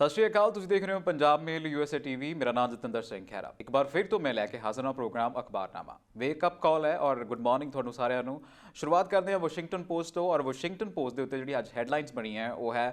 सत श्री अकाल, तुसीं देख रहे हो पंजाब मेल यूएसए टीवी। मेरा नाम जतिंदर सिंह खैरा। एक बार फिर तो मैं लैके हाजिर हाँ प्रोग्राम अखबारनामा वेकअप कॉल है। और गुड मॉर्निंग ਤੁਹਾਨੂੰ ਸਾਰਿਆਂ ਨੂੰ। शुरुआत करते हैं वाशिंगटन पोस्ट तो। और वाशिंगटन पोस्ट के उत्ते जी अज हैडलाइनस बनी है वो है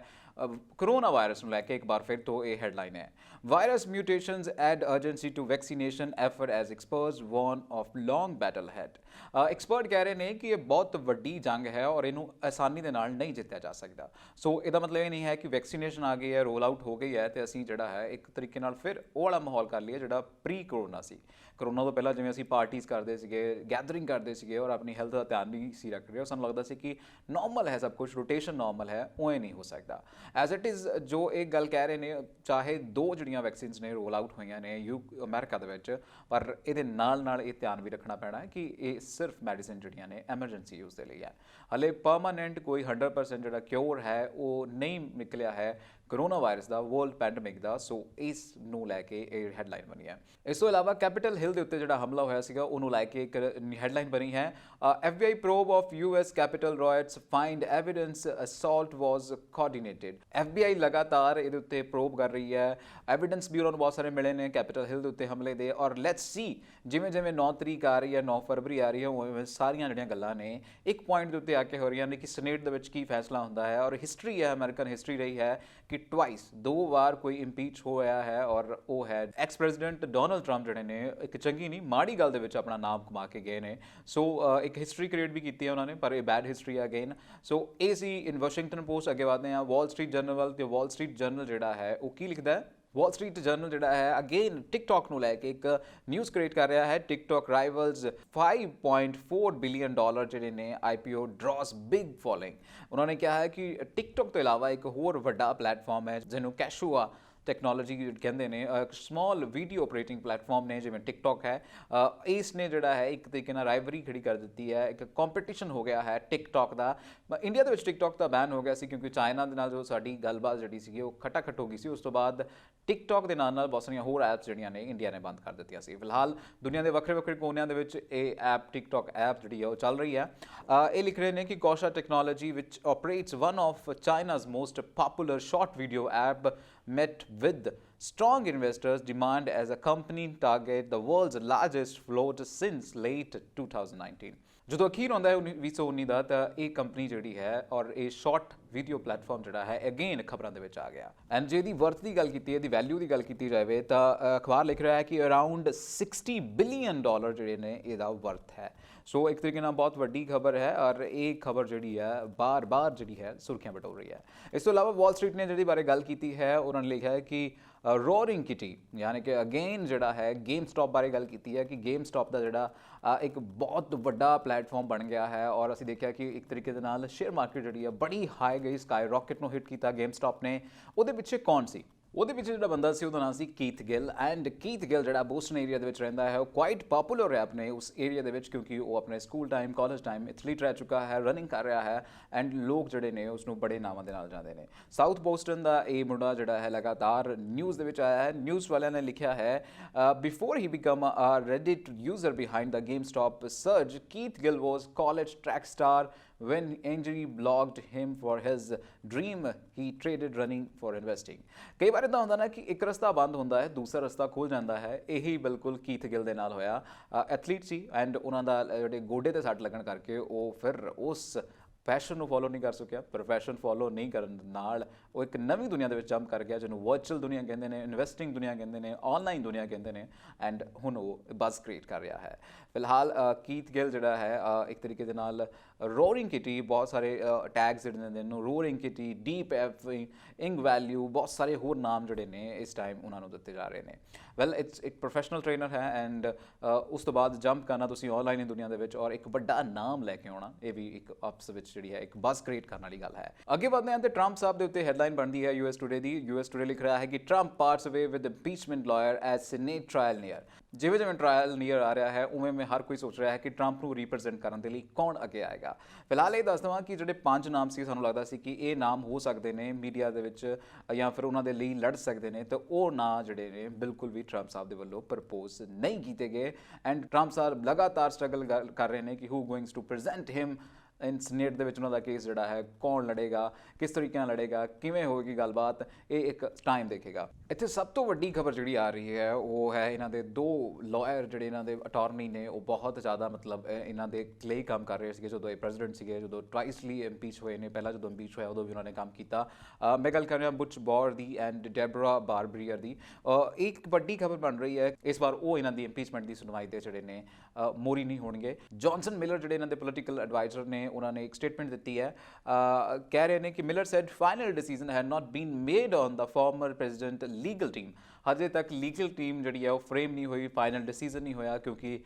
कोरोना वायरस को लैके। एक बार फिर तो ये हैडलाइन है, virus mutations add urgency to vaccination effort as experts warn of long battle ahead. Expert कह रहे हैं कि ये बहुत वड्डी जंग है और इनू आसानी के नाल नहीं जितया जा सकता। सो इसका मतलब ये नहीं है कि वैक्सीनेशन आ गई है, रोल आउट हो गई है तो असी जिहड़ा है एक तरीके नाल फिर वो वाला माहौल कर लिए जिहड़ा प्री कोरोना सी। कोरोना तो पहला जिवें असी पार्टीज़ करते थे, गैदरिंग करते थे और अपनी हैल्थ का ध्यान नहीं सी रख रहे, सानूं लगता सी कि नॉर्मल है सब कुछ, रोटेशन नॉर्मल है, उवें नहीं हो सकता। एज इट इज़ जो एक गल कह रहे हैं, चाहे दो जिहड़ियां वैक्सीनस ने रोल आउट हुई ने अमेरिका दे विच, पर इहदे नाल नाल ये ध्यान भी रखना पैना है कि ये सिर्फ मैडिसिन जिहड़ियां ने एमरजेंसी यूज़ के लिए है। हले परमानेंट कोई 100% जिहड़ा क्योर है वो नहीं निकलिया है कोरोना वायरस का, वर्ल्ड पैंडमिक का। सो इस नूं लैके ये हैडलाइन बनी है। इस तो इलावा कैपिटल हिल के उत्ते जिहड़ा हमला होया सीगा उहनूं लैके एक हैडलाइन बनी है, FBI probe of US capital riots find evidence assault was coordinated. FBI लगातार ये उत्ते प्रोब कर रही है, एविडेंस भी उन्होंने बहुत सारे मिले ने कैपिटल हिल के उत्ते हमले दे। और लैट्स सी जिवें जिवें 9 तरीक आ रही है, 9 फरवरी आ रही है, उवें सारियां जिहड़ियां गल्लां ने एक पॉइंट के उत्ते आके हो रही ने कि सनेट दे विच की फैसला हुंदा है। और हिस्टरी है, अमेरिकन हिस्टरी रही है कि ट्वाइस 2 बार कोई इंपीच होया है और वो है एक्स प्रेजिडेंट डोनाल्ड ट्रंप जिहड़े ने एक चंगी नहीं माड़ी गल दे विच अपना नाम कमा के गए ने। सो एक हिस्टरी क्रिएट भी की है उन्होंने, पर यह बैड हिस्टरी है अगेन। सो ये सी इन वाशिंगटन पोस्ट। अगे बढ़ते हैं वॉल स्ट्रीट जर्नल। तो वॉल स्ट्रीट जर्नल जिहड़ा है वो की लिखता है, वॉल स्ट्रीट जर्नल जिहड़ा है अगेन टिकटॉक को लैके एक न्यूज़ क्रिएट कर रहा है। टिकटॉक राइवल्स $5.4 बिलियन जिहड़े ने IPO ड्रॉस बिग फॉलोइंग। उन्होंने कहा है कि टिकटॉक तो इलावा एक होर वड्डा प्लेटफॉर्म है जिन्हों कैशुआ टैक्नोलॉजी कहते हैं, एक स्मॉल वीडियो ऑपरेटिंग प्लेटफॉर्म ने जिवें टिकटॉक है, इसने जिहड़ा है एक तरीके नाल राइवरी खड़ी कर दी है। एक कॉम्पीटिशन हो गया है टिकटॉक का। इंडिया दे विच टिकटॉक का बैन हो गया सी क्योंकि चाइना दे नाल जो साडी गलबात जिहड़ी सी वो खटाखट हो गई सी। उस तो बाद टिकटॉक के नाल बहुत सारियां होर ऐप्स जिहड़ियां ने इंडिया ने बंद कर दित्तियां सी। फिलहाल दुनिया के वक्रे वक्रे कोनियां दे विच ये ऐप टिकटॉक ऐप जिहड़ी है वो चल रही है। ये लिख रहे हैं कि Kuaishou technology which operates one of China's most popular short video app met with strong investors demand as a company target the world's largest float since late 2019। जो अखीर होंदा है 2019 का, तो ये कंपनी जिहड़ी है और ये शॉर्ट वीडियो प्लेटफॉर्म जिहड़ा है अगेन खबरों के विच आ गया। एंड जे दी वर्थ की गल कीती, दी वैल्यू की गल की जाए तो अखबार लिख रहा है कि अराउंड $60 बिलियन जिहड़े ने इहदा वर्थ है। सो एक तरीके नाल बहुत वड्डी खबर है और ये खबर जिहड़ी है बार बार जिहड़ी है सुर्खियां बटोर रही है। इस तो इलावा वॉल स्ट्रीट ने जिहदी बारे गल की है, उन्होंने लिखा है कि रोरिंग किटी यानी कि अगेन जिहड़ा है गेम स्टॉप बारे गल की है कि गेम स्टॉप का जिहड़ा एक बहुत वड्डा प्लेटफॉर्म बन गया है। और असीं देखिया कि एक तरीके दे नाल शेयर मार्केट जिहड़ी है बड़ी हाई गई, स्काई रॉकेट नूं हिट किया गेम स्टॉप ने। उहदे पिछे कौन सी? ਉਹਦੇ ਪਿੱਛੇ ਜਿਹੜਾ ਬੰਦਾ ਸੀ ਉਹਦਾ ਨਾਮ ਸੀ Keith Gill. And Keith Gill ਜਿਹੜਾ ਬੋਸਟਨ ਏਰੀਆ ਦੇ ਵਿੱਚ ਰਹਿੰਦਾ ਹੈ, ਉਹ ਕੁਆਇਟ ਪਪੂਲਰ ਹੈ ਆਪਣੇ ਉਸ ਏਰੀਆ ਦੇ ਵਿੱਚ ਕਿਉਂਕਿ ਉਹ ਆਪਣੇ school time college time athlete ਰਹਿ ਚੁੱਕਾ ਹੈ, ਰਨਿੰਗ ਕਰ ਰਿਹਾ ਹੈ ਐਂਡ ਲੋਕ ਜਿਹੜੇ ਨੇ ਉਸ ਨੂੰ ਬੜੇ ਨਾਵਾਂ ਦੇ ਨਾਲ ਜਾਣਦੇ ਨੇ। ਸਾਊਥ ਬੋਸਟਨ ਦਾ ਇਹ ਮੁੰਡਾ ਜਿਹੜਾ ਹੈ ਲਗਾਤਾਰ ਨਿਊਜ਼ ਦੇ ਵਿੱਚ ਆਇਆ ਹੈ। ਨਿਊਜ਼ ਵਾਲਿਆਂ ਨੇ ਲਿਖਿਆ ਹੈ, before he become a Reddit user behind the GameStop surge, Keith Gill was college track star when injury blocked him for his dream he traded running for investing। कई बार इदा होंदा ना कि एक रस्ता बंद होंदा है, दूसरा रस्ता खुल जाता है। यही बिल्कुल कीथ गिल दे नाल होया। एथलीट सी एंड उन्हां दा जिहड़े गोडे ते सੱਟ लगन करके वो फिर उस पैशन ਨੂੰ फॉलो नहीं कर सकिया। प्रोफैशन फॉलो नहीं करन नाल वो एक नवीं दुनिया दे विच जंप कर गया जिन्होंने वर्चुअल दुनिया कहते हैं, इन्वेस्टिंग दुनिया कहते हैं, ऑनलाइन दुनिया कहते हैं एंड हुण वो बज़ क्रिएट कर रहा है। फिलहाल कीथ गिल जिहड़ा है एक तरीके दे नाल रोरिंग किटी बहुत सारे टैग्स जिहड़े ने रोरिंग किटी, डीप एफ, इंग वैल्यू, बहुत सारे होर नाम जिहड़े ने इस टाइम उन्होंने दिते जा रहे हैं। वैल इट्स एक प्रोफैशनल ट्रेनर है एंड उस तो बाद जंप करना तुसीं ऑनलाइन दुनिया दे विच और एक वड्डा नाम लैके आउणा, ये भी एक आपस विच जिहड़ी है एक बज़ क्रिएट करने वाली गल है। अगे बढ़ते हैं तो ट्रंप साहब के उत्ते हैडलाइन बनती है यूएस टुडे की। यूएस टुडे लिख रहा है कि Trump parts away with impeachment lawyer as Senate trial near. जिवें जिवें ट्रायल नियर आ रहा है उवें में हर कोई सोच रहा है कि ट्रंप को रिप्रजेंट करने के लिए कौन अगे आएगा। फिलहाल ये दस देवां कि जिहड़े 5 नाम सी सानूं लगदा सी कि ये नाम हो सकते हैं मीडिया दे विच या फिर उन्हां दे लई लड़ सकते हैं, तो वो नाम जिहड़े ने बिल्कुल भी ट्रंप साहब दे वल्लों प्रपोज नहीं किए गए। एंड ट्रंप साहब लगातार स्ट्रगल कर रहे हैं कि who goings to present him in Senate ਦੇ ਵਿੱਚ ਉਹਨਾਂ ਦਾ ਕੇਸ ਜਿਹੜਾ ਹੈ ਕੌਣ ਲੜੇਗਾ, ਕਿਸ ਤਰੀਕੇ ਨਾਲ ਲੜੇਗਾ, ਕਿਵੇਂ ਹੋਏਗੀ ਗੱਲਬਾਤ, ਇਹ ਇੱਕ ਟਾਈਮ ਦੇਖੇਗਾ। ਇੱਥੇ ਸਭ ਤੋਂ ਵੱਡੀ ਖਬਰ ਜਿਹੜੀ ਆ ਰਹੀ ਹੈ ਉਹ ਹੈ ਇਹਨਾਂ ਦੇ ਦੋ ਲਾਇਰ ਜਿਹੜੇ ਇਹਨਾਂ ਦੇ ਅਟਾਰਨੀ ਨੇ, ਉਹ ਬਹੁਤ ਜ਼ਿਆਦਾ ਮਤਲਬ ਇਹਨਾਂ ਦੇ ਲਈ ਕੰਮ ਕਰ ਰਹੇ ਸੀਗੇ ਜਦੋਂ ਇਹ ਪ੍ਰੈਜ਼ੀਡੈਂਟ ਸੀਗੇ, ਜਦੋਂ ਟਵਾਈਸਲੀ ਇੰਪੀਚ ਹੋਏ ਨੇ। ਪਹਿਲਾਂ ਜਦੋਂ ਇੰਪੀਚ ਹੋਇਆ ਉਦੋਂ ਵੀ ਉਹਨਾਂ ਨੇ ਕੰਮ ਕੀਤਾ। ਮੈਂ ਗੱਲ ਕਰ ਰਿਹਾ ਬੁਚ ਬੌਰ ਦੀ ਐਂਡ ਡੈਬਰਾ ਬਾਰਬਰੀਅਰ ਦੀ। ਇੱਕ ਵੱਡੀ ਖਬਰ ਬਣ ਰਹੀ ਹੈ ਇਸ ਵਾਰ ਉਹ ਇਹਨਾਂ ਦੀ ਇੰਪੀਚਮੈਂਟ ਦੀ ਸੁਣਵਾਈ ਤੇ ਜਿਹੜੇ ਨੇ ਮੋਰੀ ਨਹੀਂ ਹੋਣਗੇ। ਜੌਨਸਨ ਮਿਲਰ ਜਿਹੜੇ ਇਹਨਾਂ ਦੇ ਪੋਲੀਟੀਕਲ ਐਡਵਾਈਜ਼ਰ ਨੇ, ਉਹਨਾਂ ਨੇ ਇੱਕ ਸਟੇਟਮੈਂਟ ਦਿੱਤੀ ਹੈ। ਕਹਿ ਰਹੇ ਨੇ ਕਿ Miller said final decision had not been made on the former president legal team. ਹਜੇ ਤੱਕ ਲੀਗਲ ਟੀਮ ਜਿਹੜੀ ਹੈ ਉਹ ਫਰੇਮ ਨਹੀਂ ਹੋਈ, ਫਾਈਨਲ ਡਿਸੀਜਨ ਨਹੀਂ ਹੋਇਆ, ਕਿਉਂਕਿ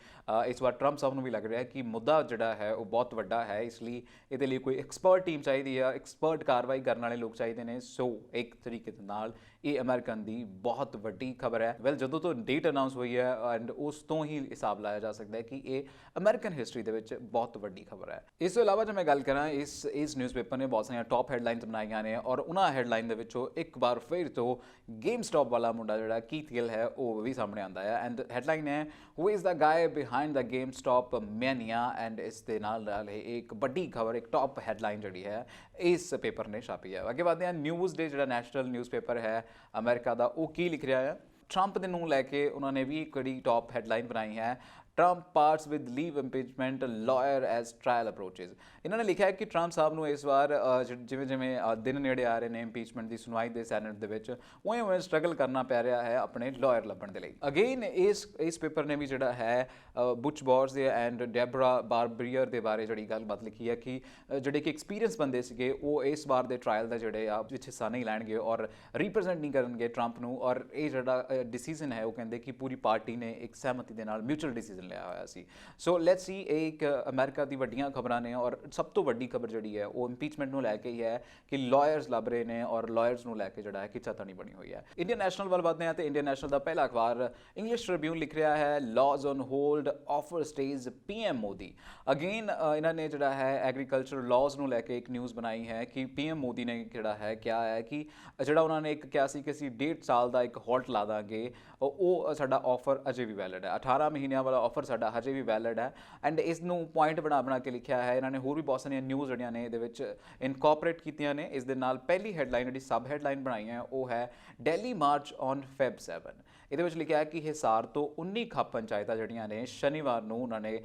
ਇਸ ਵਾਰ ਟਰੰਪ ਸਾਹਿਬ ਨੂੰ ਵੀ ਲੱਗ ਰਿਹਾ ਕਿ ਮੁੱਦਾ ਜਿਹੜਾ ਹੈ ਉਹ ਬਹੁਤ ਵੱਡਾ ਹੈ, ਇਸ ਲਈ ਇਹਦੇ ਲਈ ਕੋਈ ਐਕਸਪਰਟ ਟੀਮ ਚਾਹੀਦੀ ਹੈ, ਐਕਸਪਰਟ ਕਾਰਵਾਈ ਕਰਨ ਵਾਲੇ ਲੋਕ ਚਾਹੀਦੇ ਨੇ। ਸੋ ਇੱਕ ਤਰੀਕੇ ਦੇ ਨਾਲ ਇਹ ਅਮਰੀਕਨ ਦੀ ਬਹੁਤ ਵੱਡੀ ਖਬਰ ਹੈ। ਵੈਲ, ਜਦੋਂ ਤੋਂ ਡੇਟ ਅਨਾਉਂਸ ਹੋਈ ਹੈ ਐਂਡ ਉਸ ਤੋਂ ਹੀ ਹਿਸਾਬ ਲਾਇਆ ਜਾ ਸਕਦਾ ਹੈ ਕਿ ਇਹ ਅਮਰੀਕਨ ਹਿਸਟਰੀ ਦੇ ਵਿੱਚ ਬਹੁਤ ਵੱਡੀ ਖਬਰ ਹੈ। ਇਸ ਤੋਂ ਇਲਾਵਾ ਜੇ ਮੈਂ ਗੱਲ ਕਰਾਂ, ਇਸ ਨਿਊਜ਼ਪੇਪਰ ਨੇ ਬਹੁਤ ਸਾਰੀਆਂ ਟੌਪ ਹੈਡਲਾਈਨਸ ਬਣਾਈਆਂ ਨੇ ਔਰ ਉਹਨਾਂ ਹੈਡਲਾਈਨ ਦੇ ਵਿੱਚੋਂ ਇੱਕ ਵਾਰ ਫਿਰ ਤੋਂ ਗੇਮ ਸਟਾਪ ਵਾਲਾ ਮੁੰਡਾ ਜਿਹੜਾ ਕੀਥ ਗਿਲ ਹੈ ਉਹ ਵੀ ਸਾਹਮਣੇ ਆਉਂਦਾ ਹੈ। ਐਂਡ ਹੈਡਲਾਈਨ ਹੈ ਹੂ is the guy behind the GameStop mania. And ਇਸ ਦੇ ਨਾਲ ਇੱਕ ਵੱਡੀ ਖਬਰ, ਇੱਕ ਟੌਪ ਹੈਡਲਾਈਨ ਜਿਹੜੀ ਹੈ ਇਸ ਪੇਪਰ ਨੇ ਛਾਪੀ ਹੈ। ਅੱਗੇ ਵਧਦੇ ਹਾਂ, ਨਿਊਜ਼ ਡੇ ਜਿਹੜਾ ਨੈਸ਼ਨਲ ਨਿਊਜ਼ਪੇਪਰ ਹੈ ਅਮਰੀਕਾ ਦਾ, ਉਹ ਕੀ ਲਿਖ ਰਿਹਾ ਹੈ। ਟਰੰਪ ਦੇ ਨੂੰ ਲੈ ਕੇ ਉਹਨਾਂ ਨੇ ਵੀ ਇੱਕ ਬੜੀ ਟੌਪ ਹੈਡਲਾਈਨ ਬਣਾਈ ਹੈ। Trump parts with lead impeachment lawyer as trial approaches. ਇਹਨਾਂ ਨੇ ਲਿਖਿਆ ਹੈ ਕਿ ਟਰੰਪ ਸਾਹਿਬ ਨੂੰ ਇਸ ਵਾਰ ਜਿਵੇਂ ਜਿਵੇਂ ਦਿਨ ਨੇੜੇ ਆ ਰਹੇ ਨੇ ਇੰਪੀਚਮੈਂਟ ਦੀ ਸੁਣਵਾਈ ਦੇ ਸੈਨੇਟ ਦੇ ਵਿੱਚ, ਉਵੇਂ ਉਵੇਂ ਸਟਰਗਲ ਕਰਨਾ ਪੈ ਰਿਹਾ ਹੈ ਆਪਣੇ ਲਾਇਰ ਲੱਭਣ ਦੇ ਲਈ। ਅਗੇਨ ਇਸ ਪੇਪਰ ਨੇ ਵੀ ਜਿਹੜਾ ਹੈ ਬੁਚ ਬੌਰਸ ਦੇ ਐਂਡ ਡੈਬਰਾ ਬਾਰਬਰੀਅਰ ਦੇ ਬਾਰੇ ਜਿਹੜੀ ਗੱਲਬਾਤ ਲਿਖੀ ਹੈ ਕਿ ਜਿਹੜੇ ਕਿ ਐਕਸਪੀਰੀਅੰਸ ਬੰਦੇ ਸੀਗੇ ਉਹ ਇਸ ਵਾਰ ਦੇ ਟ੍ਰਾਇਲ ਦਾ ਜਿਹੜੇ ਆ ਵਿੱਚ ਹਿੱਸਾ ਨਹੀਂ ਲੈਣਗੇ ਔਰ ਰਿਪਰੈਜ਼ੈਂਟ ਨਹੀਂ ਕਰਨਗੇ ਟਰੰਪ ਨੂੰ। ਔਰ ਇਹ ਜਿਹੜਾ ਡਿਸੀਜ਼ਨ ਹੈ ਉਹ ਕਹਿੰਦੇ ਕਿ ਪੂਰੀ ਪਾਰਟੀ ਨੇ ਇੱਕ ਸਹਿਮਤੀ ਦੇ ਨਾਲ ਮਿਊਚੁਅਲ ਡਿਸੀਜ਼ਨ ਲਿਆ ਹੋਇਆ ਸੀ। ਸੋ ਲੈਟਸ ਸੀ, ਇਹ ਇੱਕ ਅਮਰੀਕਾ ਦੀ ਵੱਡੀਆਂ ਖਬਰਾਂ ਨੇ ਔਰ ਸਭ ਤੋਂ ਵੱਡੀ ਖਬਰ ਜਿਹੜੀ ਹੈ ਉਹ ਇੰਪੀਚਮੈਂਟ ਨੂੰ ਲੈ ਕੇ ਹੀ ਹੈ ਕਿ ਲਾਇਰਸ ਲੱਭ ਰਹੇ ਨੇ ਔਰ ਲਾਇਰਸ ਨੂੰ ਲੈ ਕੇ ਜਿਹੜਾ ਹੈ ਖਿੱਚਾਤਾਣੀ ਬਣੀ ਹੋਈ ਹੈ। ਇੰਡੀਅਨ ਨੈਸ਼ਨਲ ਵੱਲ ਵਧਦੇ ਹਾਂ ਤੇ ਇੰਡੀਅਨ ਨੈਸ਼ਨਲ ਦਾ ਪਹਿਲਾ ਅਖਬਾਰ ਇੰਗਲਿਸ਼ ਟ੍ਰਿਬਿਊਨ ਲਿਖ ਰਿਹਾ ਹੈ ਲਾਜ਼ on hold offer stage PM Modi. Again ਇਹਨਾਂ ਨੇ ਜਿਹੜਾ ਹੈ ਐਗਰੀਕਲਚਰ ਲਾਜ਼ ਨੂੰ ਲੈ ਕੇ ਇੱਕ ਨਿਊਜ਼ ਬਣਾਈ ਹੈ ਕਿ ਪੀਐਮ ਮੋਦੀ ਨੇ ਜਿਹੜਾ ਹੈ ਕਿਹਾ ਹੈ ਕਿ ਜਿਹੜਾ ਉਹਨਾਂ ਨੇ ਇੱਕ ਕਿਹਾ ਸੀ ਕਿ ਅਸੀਂ 1.5 ਸਾਲ ਦਾ ਇੱਕ ਹੋਲਟ ਲਾ ਦਾਂਗੇ, ਉਹ ਸਾਡਾ ਆਫਰ ਅਜੇ ਵੀ ਵੈਲਿਡ ਹੈ। 18 ਮਹੀਨਿਆਂ ਵਾਲਾ ਆਫਰ ਸਾਡਾ ਹਜੇ ਵੀ ਵੈਲਿਡ ਹੈ। ਐਂਡ ਇਸ ਨੂੰ ਪੁਆਇੰਟ ਬਣਾ ਕੇ ਲਿਖਿਆ ਹੈ ਇਹਨਾਂ ਨੇ। ਹੋਰ ਵੀ ਬਹੁਤ ਸਾਰੀਆਂ ਨਿਊਜ਼ ਜਿਹੜੀਆਂ ਨੇ ਇਹਦੇ ਵਿੱਚ ਇਨਕੋਪਰੇਟ ਕੀਤੀਆਂ ਨੇ। ਇਸ ਦੇ ਨਾਲ ਪਹਿਲੀ ਹੈਡਲਾਈਨ ਜਿਹੜੀ ਸਬ ਹੈਡਲਾਈਨ ਬਣਾਈ ਹੈ ਉਹ ਹੈ ਦਿੱਲੀ ਮਾਰਚ ਔਨ ਫੈਬ 7। ਇਹਦੇ ਵਿੱਚ ਲਿਖਿਆ ਹੈ ਕਿ ਹਿਸਾਰ ਤੋਂ 19 ਖਾਪ ਪੰਚਾਇਤਾਂ ਜਿਹੜੀਆਂ ਨੇ ਸ਼ਨੀਵਾਰ ਨੂੰ ਉਹਨਾਂ ਨੇ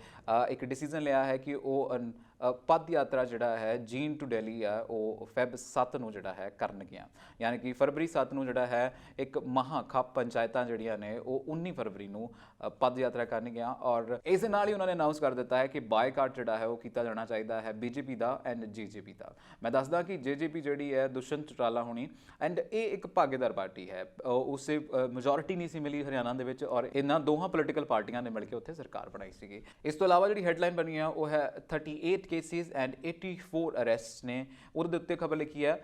ਇੱਕ ਡਿਸੀਜਨ ਲਿਆ ਹੈ ਕਿ ਉਹ ਪਦ ਯਾਤਰਾ ਜਿਹੜਾ ਹੈ ਜੀਨ ਟੂ ਦਿੱਲੀ ਆ ਉਹ ਫੈਬ 7 ਨੂੰ ਜਿਹੜਾ ਹੈ ਕਰਨਗੀਆਂ, ਯਾਨੀ ਕਿ ਫਰਵਰੀ 7 ਨੂੰ ਜਿਹੜਾ ਹੈ ਇੱਕ ਖਾਪ ਪੰਚਾਇਤਾਂ ਜਿਹੜੀਆਂ ਨੇ ਉਹ 19 ਫਰਵਰੀ ਨੂੰ ਪਦ ਯਾਤਰਾ ਕਰਨਗੀਆਂ। ਔਰ ਇਸ ਦੇ ਨਾਲ ਹੀ ਉਹਨਾਂ ਨੇ ਅਨਾਉਂਸ ਕਰ ਦਿੱਤਾ ਹੈ ਕਿ ਬਾਈਕਾਟ ਜਿਹੜਾ ਹੈ ਉਹ ਕੀਤਾ ਜਾਣਾ ਚਾਹੀਦਾ ਹੈ ਬੀਜੇਪੀ ਦਾ ਐਂਡ ਜੇਜੇਪੀ ਦਾ। ਮੈਂ ਦੱਸਦਾ ਕਿ ਜੇਜੇਪੀ ਜਿਹੜੀ ਹੈ ਦੁਸ਼ਯੰਤ ਚੌਟਾਲਾ ਹੋਣੀ ਐਂਡ ਇਹ ਇੱਕ ਭਾਗੀਦਾਰ ਪਾਰਟੀ ਹੈ। ਉਸੇ ਮੈਜੋਰਿਟੀ ਨਹੀਂ ਸੀ ਮਿਲੀ ਹਰਿਆਣਾ ਦੇ ਵਿੱਚ ਔਰ ਇਹਨਾਂ ਦੋਹਾਂ ਪੋਲੀਟੀਕਲ ਪਾਰਟੀਆਂ ਨੇ ਮਿਲ ਕੇ ਉੱਥੇ ਸਰਕਾਰ ਬਣਾਈ ਸੀਗੀ। ਇਸ ਤੋਂ ਇਲਾਵਾ ਜਿਹੜੀ ਹੈਡਲਾਈਨ ਬਣੀ ਹੈ ਉਹ ਹੈ 38 cases and 84 arrests ਨੇ। ਉਹਦੇ ਉੱਤੇ ਖਬਰ ਲਿਖੀ ਹੈ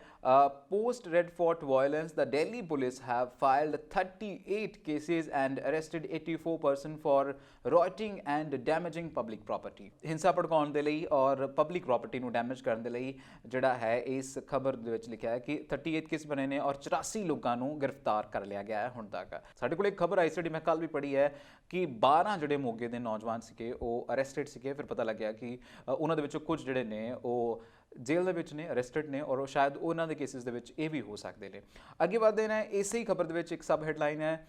post Red Fort violence the Delhi police have filed 38 cases and arrested 84 person for rioting and damaging public property। ਹਿੰਸਾ ਭੜਕਾਉਣ ਦੇ ਲਈ ਔਰ ਪਬਲਿਕ ਪ੍ਰਾਪਰਟੀ ਨੂੰ ਡੈਮੇਜ ਕਰਨ ਦੇ ਲਈ ਜਿਹੜਾ ਹੈ ਇਸ ਖਬਰ ਦੇ ਵਿੱਚ ਲਿਖਿਆ ਹੈ ਕਿ 38 ਕੇਸ ਬਣੇ ਨੇ ਔਰ 84 ਲੋਕਾਂ ਨੂੰ ਗ੍ਰਿਫਤਾਰ ਕਰ ਲਿਆ ਗਿਆ ਹੈ ਹੁਣ ਤੱਕ। ਸਾਡੇ ਕੋਲ ਇੱਕ ਖਬਰ ਆਈ ਸੀ ਮੈਂ ਕੱਲ ਵੀ ਪੜ੍ਹੀ ਹੈ ਕਿ 12 ਜਿਹੜੇ ਮੋਗੇ ਦੇ ਨੌਜਵਾਨ ਸੀਗੇ ਉਹ ਅਰੈਸਟਡ ਸੀਗੇ। ਫਿਰ ਪਤਾ ਲੱਗਿਆ ਕਿ ਉਹਨਾਂ ਦੇ ਵਿੱਚੋਂ ਕੁਝ ਜਿਹੜੇ ਨੇ ਉਹ ਜੇਲ੍ਹ ਦੇ ਵਿੱਚ ਨੇ, ਅਰੈਸਟਡ ਨੇ ਔਰ ਉਹ ਸ਼ਾਇਦ ਉਹਨਾਂ ਦੇ ਕੇਸਿਸ ਦੇ ਵਿੱਚ ਇਹ ਵੀ ਹੋ ਸਕਦੇ ਨੇ। ਅੱਗੇ ਵਧਦੇ ਨੇ, ਇਸੇ ਹੀ ਖਬਰ ਦੇ ਵਿੱਚ ਇੱਕ ਸਬ ਹੈਡਲਾਈਨ ਹੈ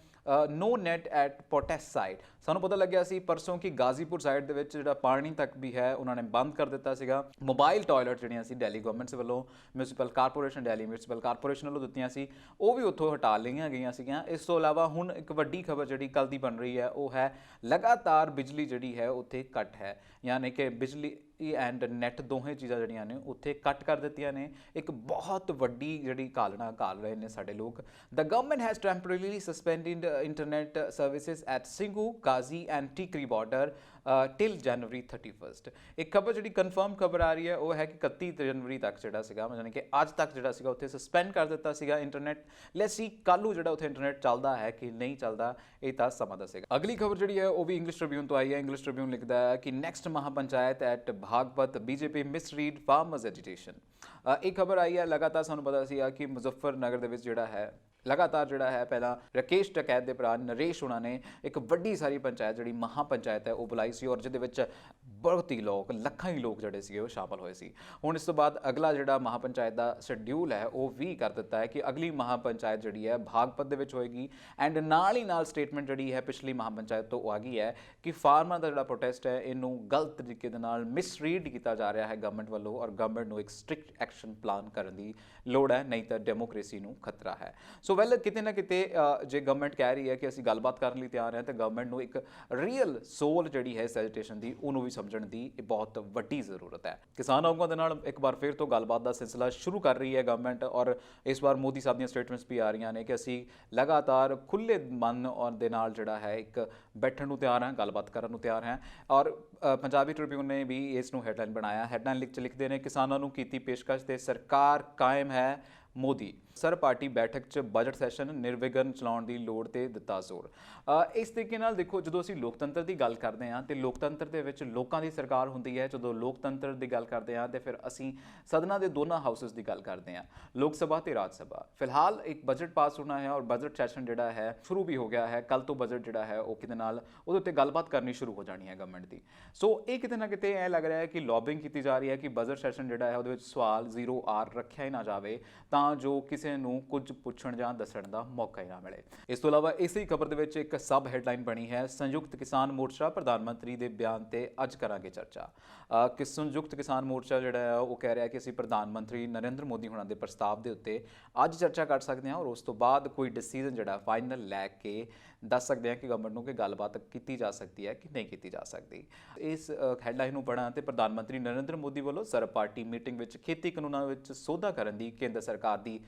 ਨੋ ਨੈਟ ਐਟ ਪ੍ਰੋਟੈਸਟ ਸਾਈਟ। ਸਾਨੂੰ ਪਤਾ ਲੱਗਿਆ ਸੀ ਪਰਸੋਂ ਕਿ ਗਾਜ਼ੀਪੁਰ ਸਾਈਡ ਦੇ ਵਿੱਚ ਜਿਹੜਾ ਪਾਣੀ ਤੱਕ ਵੀ ਹੈ ਉਹਨਾਂ ਨੇ ਬੰਦ ਕਰ ਦਿੱਤਾ ਸੀਗਾ। ਮੋਬਾਈਲ ਟਾਇਲਟ ਜਿਹੜੀਆਂ ਸੀ ਦਿੱਲੀ ਗਵਰਨਮੈਂਟ ਵੱਲੋਂ, municipal corporation Delhi municipal corporation ਵੱਲੋਂ ਦਿੱਤੀਆਂ ਸੀ, ਉਹ ਵੀ ਉੱਥੋਂ ਹਟਾ ਲਈਆਂ ਗਈਆਂ ਸੀਗੀਆਂ। ਇਸ ਤੋਂ ਇਲਾਵਾ ਹੁਣ ਇੱਕ ਵੱਡੀ ਖਬਰ ਜਿਹੜੀ ਕੱਲ੍ਹ ਦੀ ਬਣ ਰਹੀ ਹੈ ਉਹ ਹੈ ਲਗਾਤਾਰ ਬਿਜਲੀ ਜਿਹੜੀ ਹੈ ਉੱਥੇ ਕੱਟ ਹੈ, ਯਾਨੀ ਕਿ ਬਿਜਲੀ ਐਂਡ ਨੈਟ ਦੋਹੇ ਚੀਜ਼ਾਂ ਜਿਹੜੀਆਂ ਨੇ ਉੱਥੇ ਕੱਟ ਕਰ ਦਿੱਤੀਆਂ ਨੇ। ਇੱਕ ਬਹੁਤ ਵੱਡੀ ਜਿਹੜੀ ਘਾਲਣਾ ਘਾਲ ਰਹੇ ਨੇ ਸਾਡੇ ਲੋਕ। The government has temporarily suspended internet services at Singhu, Ghazi and Tikri border till January 31। ਇੱਕ ਖਬਰ ਜਿਹੜੀ ਕਨਫਰਮ ਖਬਰ ਆ ਰਹੀ ਹੈ ਉਹ ਹੈ ਕਿ 31 ਜਨਵਰੀ ਤੱਕ ਜਿਹੜਾ ਸੀਗਾ, ਯਾਨੀ ਕਿ ਅੱਜ ਤੱਕ ਜਿਹੜਾ ਸੀਗਾ ਉੱਥੇ ਸਸਪੈਂਡ ਕਰ ਦਿੱਤਾ ਸੀਗਾ ਇੰਟਰਨੈਟ। ਲੈਟਸ ਸੀ ਕੱਲ੍ਹ ਨੂੰ ਜਿਹੜਾ ਉੱਥੇ ਇੰਟਰਨੈਟ ਚੱਲਦਾ ਹੈ ਕਿ ਨਹੀਂ ਚੱਲਦਾ, ਇਹ ਤਾਂ ਸਮਾਂ ਦੱਸੇਗਾ। ਅਗਲੀ ਖਬਰ ਜਿਹੜੀ ਹੈ ਉਹ ਵੀ ਇੰਗਲਿਸ਼ ਟ੍ਰਿਬਿਊਨ ਤੋਂ ਆਈ ਹੈ। ਇੰਗਲਿਸ਼ ਟ੍ਰਿਬਿਊਨ ਲਿਖਦਾ ਹੈ ਕਿ next mahapanchayat at Baghpat BJP misread farmers agitation. ਇਹ ਖਬਰ ਆਈ ਹੈ ਲਗਾਤਾਰ। ਸਾਨੂੰ ਪਤਾ ਸੀਗਾ ਕਿ ਮੁਜ਼ੱਫਰ ਨਗਰ ਦੇ ਵਿੱਚ ਜਿਹੜਾ ਹੈ लगातार ਜਿਹੜਾ ਹੈ ਪਹਿਲਾਂ ਰਾਕੇਸ਼ ਟਕੈਤ ਦੇ ਭਰਾ ਨਰੇਸ਼ ਉਹਨਾਂ ਨੇ ਇੱਕ ਵੱਡੀ ਸਾਰੀ ਪੰਚਾਇਤ ਜਿਹੜੀ ਮਹਾ ਪੰਚਾਇਤ ਹੈ ਉਹ ਬੁਲਾਈ ਸੀ, ਔਰ ਜਿਹਦੇ ਵਿੱਚ ਬਹੁਤ ਹੀ ਲੋਕ, ਲੱਖਾਂ ਹੀ ਲੋਕ ਜਿਹੜੇ ਸੀਗੇ ਉਹ ਸ਼ਾਮਲ ਹੋਏ ਸੀ। ਹੁਣ ਇਸ ਤੋਂ ਬਾਅਦ ਅਗਲਾ ਜਿਹੜਾ ਮਹਾ ਪੰਚਾਇਤ ਦਾ ਸ਼ਡਿਊਲ ਹੈ ਉਹ ਵੀ ਕਰ ਦਿੱਤਾ ਹੈ ਕਿ ਅਗਲੀ ਮਹਾ ਪੰਚਾਇਤ ਜਿਹੜੀ ਹੈ ਭਾਗਪਤ ਦੇ ਵਿੱਚ ਹੋਏਗੀ। ਐਂਡ ਨਾਲ ਹੀ ਨਾਲ ਸਟੇਟਮੈਂਟ ਜਿਹੜੀ ਹੈ ਪਿਛਲੀ ਮਹਾ ਪੰਚਾਇਤ ਤੋਂ ਉਹ ਆ ਗਈ ਹੈ ਕਿ ਫਾਰਮਰਾਂ ਦਾ ਜਿਹੜਾ ਪ੍ਰੋਟੈਸਟ ਹੈ ਇਹਨੂੰ ਗਲਤ ਤਰੀਕੇ ਦੇ ਨਾਲ ਮਿਸਰੀਡ ਕੀਤਾ ਜਾ ਰਿਹਾ ਹੈ ਗਵਰਨਮੈਂਟ ਵੱਲੋਂ, ਔਰ ਗਵਰਨਮੈਂਟ ਨੂੰ ਇੱਕ ਸਟ੍ਰਿਕਟ ਐਕਸ਼ਨ ਪਲਾਨ ਕਰਨ ਦੀ ਲੋੜ ਹੈ, ਨਹੀਂ ਤਾਂ ਡੈਮੋਕ੍ਰੇਸੀ ਨੂੰ ਖਤਰਾ ਹੈ। ਸੋ ਵੈਲ ਕਿਤੇ ਨਾ ਕਿਤੇ ਜੇ ਗਵਰਨਮੈਂਟ ਕਹਿ ਰਹੀ ਹੈ ਕਿ ਅਸੀਂ ਗੱਲਬਾਤ ਕਰਨ ਲਈ ਤਿਆਰ ਹਾਂ, ਤਾਂ ਗਵਰਨਮੈਂਟ ਨੂੰ ਇੱਕ ਰੀਅਲ ਸੋਲ ਜਿਹੜੀ ਹੈ ਸੈਜੀਟੇਸ਼ਨ ਦੀ ਉਹਨੂੰ ਵੀ ਸਮਝਣ ਦੀ ਬਹੁਤ ਵੱਡੀ ਜ਼ਰੂਰਤ ਹੈ। ਕਿਸਾਨ ਆਗੂਆਂ ਦੇ ਨਾਲ ਇੱਕ ਵਾਰ ਫਿਰ ਤੋਂ ਗੱਲਬਾਤ ਦਾ ਸਿਲਸਿਲਾ ਸ਼ੁਰੂ ਕਰ ਰਹੀ ਹੈ ਗਵਰਨਮੈਂਟ, ਔਰ ਇਸ ਵਾਰ ਮੋਦੀ ਸਾਹਿਬ ਦੀਆਂ ਸਟੇਟਮੈਂਟਸ ਵੀ ਆ ਰਹੀਆਂ ਨੇ ਕਿ ਅਸੀਂ ਲਗਾਤਾਰ ਖੁੱਲ੍ਹੇ ਮਨ ਔਰ ਦੇ ਨਾਲ ਜਿਹੜਾ ਹੈ ਇੱਕ ਬੈਠਣ ਨੂੰ ਤਿਆਰ ਹਾਂ, ਗੱਲਬਾਤ ਕਰਨ ਨੂੰ ਤਿਆਰ ਹੈ। ਔਰ ਪੰਜਾਬੀ ਟ੍ਰਿਬਿਊਨ ਨੇ ਵੀ ਇਸ ਨੂੰ ਹੈਡਲਾਈਨ ਬਣਾਇਆ। ਹੈਡਲਾਈਨ ਲਿਖਦੇ ਨੇ, ਕਿਸਾਨਾਂ ਨੂੰ ਕੀਤੀ ਪੇਸ਼ਕਸ਼ ਤੇ ਸਰਕਾਰ ਕਾਇਮ ਹੈ ਮੋਦੀ, ਸਰ ਪਾਰਟੀ ਬੈਠਕ 'ਚ ਬਜਟ ਸੈਸ਼ਨ ਨਿਰਵਿਘਨ ਚਲਾਉਣ ਦੀ ਲੋੜ ਤੇ ਦਿੱਤਾ ਜ਼ੋਰ। ਇਸ ਤਰੀਕੇ ਨਾਲ ਦੇਖੋ, ਜਦੋਂ ਅਸੀਂ ਲੋਕਤੰਤਰ ਦੀ ਗੱਲ ਕਰਦੇ ਹਾਂ ਤੇ ਲੋਕਤੰਤਰ ਦੇ ਵਿੱਚ ਲੋਕਾਂ ਦੀ ਸਰਕਾਰ ਹੁੰਦੀ ਹੈ। ਜਦੋਂ ਲੋਕਤੰਤਰ ਦੀ ਗੱਲ ਕਰਦੇ ਹਾਂ ਤੇ ਫਿਰ ਅਸੀਂ ਸਦਨਾਂ ਦੇ ਦੋਨਾਂ ਹਾਊਸਸ ਦੀ ਗੱਲ ਕਰਦੇ ਹਾਂ, ਲੋਕ ਸਭਾ ਤੇ ਰਾਜ ਸਭਾ। ਫਿਲਹਾਲ ਇੱਕ ਬਜਟ ਪਾਸ ਹੋਣਾ ਹੈ ਔਰ ਬਜਟ ਸੈਸ਼ਨ ਜਿਹੜਾ ਹੈ ਸ਼ੁਰੂ ਵੀ ਹੋ ਗਿਆ ਹੈ। ਕੱਲ ਤੋਂ ਬਜਟ ਜਿਹੜਾ ਹੈ ਉਹ ਕਿਤੇ ਨਾਲ ਉਹਦੇ ਉੱਤੇ ਗੱਲਬਾਤ ਕਰਨੀ ਸ਼ੁਰੂ ਹੋ ਜਾਣੀ ਹੈ ਗਵਰਨਮੈਂਟ ਦੀ। ਸੋ ਇਹ ਕਿਤੇ ਨਾ ਕਿਤੇ ਇਹ ਲੱਗ ਰਿਹਾ ਹੈ ਕਿ ਲੌਬਿੰਗ ਕੀਤੀ ਜਾ ਰਹੀ ਹੈ ਕਿ ਬਜਟ ਸੈਸ਼ਨ ਜਿਹੜਾ ਹੈ ਉਹਦੇ ਵਿੱਚ ਸਵਾਲ 0R ਰੱਖਿਆ ਹੀ ਨਾ ਜਾਵੇ, ਤਾਂ ਜੋ ਕਿਸੇ ਨੂੰ ਕੁਝ ਪੁੱਛਣ ਜਾਂ ਦੱਸਣ ਦਾ ਮੌਕਾ ਹੀ ਨਾ ਮਿਲੇ। ਇਸ ਤੋਂ ਇਲਾਵਾ ਇਸੇ ਖਬਰ ਦੇ ਵਿੱਚ ਇੱਕ ਸਬ ਹੈਡਲਾਈਨ ਬਣੀ ਹੈ, ਸੰਯੁਕਤ ਕਿਸਾਨ ਮੋਰਚਾ ਪ੍ਰਧਾਨ ਮੰਤਰੀ ਦੇ ਬਿਆਨ ਤੇ ਅੱਜ ਕਰਾਂਗੇ ਚਰਚਾ। ਕਿ ਸੰਯੁਕਤ ਕਿਸਾਨ ਮੋਰਚਾ ਜਿਹੜਾ ਹੈ ਉਹ ਕਹਿ ਰਿਹਾ ਕਿ ਅਸੀਂ ਪ੍ਰਧਾਨ ਮੰਤਰੀ ਨਰਿੰਦਰ ਮੋਦੀ ਹੋਣਾ ਦੇ ਪ੍ਰਸਤਾਵ ਦੇ ਉੱਤੇ ਅੱਜ ਚਰਚਾ ਕਰ ਸਕਦੇ ਹਾਂ, ਔਰ ਉਸ ਤੋਂ ਬਾਅਦ ਕੋਈ ਡਿਸੀਜਨ ਜਿਹੜਾ ਫਾਈਨਲ ਲੈ ਕੇ ਦੱਸ ਸਕਦੇ ਹਾਂ ਕਿ ਗਵਰਨਮੈਂਟ ਨੂੰ ਕਿ ਗੱਲਬਾਤ ਕੀਤੀ ਜਾ ਸਕਦੀ ਹੈ ਕਿ ਨਹੀਂ ਕੀਤੀ ਜਾ ਸਕਦੀ। ਇਸ ਹੈਡਲਾਈਨ ਨੂੰ ਪੜ੍ਹਾਂ ਤੇ ਪ੍ਰਧਾਨ ਮੰਤਰੀ ਨਰਿੰਦਰ ਮੋਦੀ ਵੱਲੋਂ ਸਰਬ ਪਾਰਟੀ ਮੀਟਿੰਗ ਵਿੱਚ ਖੇਤੀ ਕਾਨੂੰਨਾਂ ਵਿੱਚ ਸੋਧਾ ਕਰਨ ਦੀ ਕੇਂਦਰ ਸਰਕਾਰ ਦੀ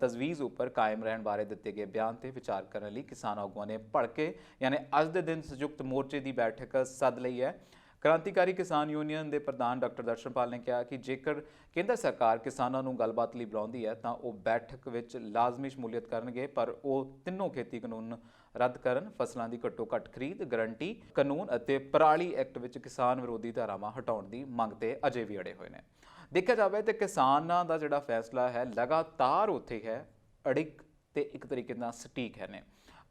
ਤਜਵੀਜ਼ ਉੱਪਰ ਕਾਇਮ ਰਹਿਣ ਬਾਰੇ ਦਿੱਤੇ ਗਏ ਬਿਆਨ ਤੇ ਵਿਚਾਰ ਕਰਨ ਲਈ ਕਿਸਾਨ ਆਗੂਆਂ ਨੇ ਭੜਕੇ ਯਾਨੀ ਅੱਜ ਦੇ ਦਿਨ ਸੰਯੁਕਤ ਮੋਰਚੇ ਦੀ ਬੈਠਕ ਸੱਦ ਲਈ ਹੈ। ਕ੍ਰਾਂਤੀਕਾਰੀ ਕਿਸਾਨ ਯੂਨੀਅਨ ਦੇ ਪ੍ਰਧਾਨ ਡਾਕਟਰ ਦਰਸ਼ਨਪਾਲ ਨੇ ਕਿਹਾ ਕਿ ਜੇਕਰ ਕੇਂਦਰ ਸਰਕਾਰ ਕਿਸਾਨਾਂ ਨੂੰ ਗੱਲਬਾਤ ਲਈ ਬੁਲਾਉਂਦੀ ਹੈ ਤਾਂ ਉਹ ਬੈਠਕ ਵਿੱਚ ਲਾਜ਼ਮੀ ਸ਼ਮੂਲੀਅਤ ਕਰਨਗੇ, ਪਰ ਉਹ ਤਿੰਨੋਂ ਖੇਤੀ ਕਾਨੂੰਨ ਰੱਦ ਕਰਨ, ਫਸਲਾਂ ਦੀ ਘੱਟੋ ਘੱਟ ਖਰੀਦ ਗਰੰਟੀ ਕਾਨੂੰਨ ਅਤੇ ਪਰਾਲੀ ਐਕਟ ਵਿੱਚ ਕਿਸਾਨ ਵਿਰੋਧੀ ਧਾਰਾਵਾਂ ਹਟਾਉਣ ਦੀ ਮੰਗ ਤੇ ਅਜੇ ਵੀ ਅੜੇ ਹੋਏ ਨੇ। ਦੇਖਿਆ ਜਾਵੇ ਤਾਂ ਕਿਸਾਨਾਂ ਦਾ ਜਿਹੜਾ ਫੈਸਲਾ ਹੈ ਲਗਾਤਾਰ ਉੱਥੇ ਹੈ, ਅੜਿੱਕ ਤੇ ਇੱਕ ਤਰੀਕੇ ਨਾਲ ਸਟੀਕ ਹੈ ਨੇ,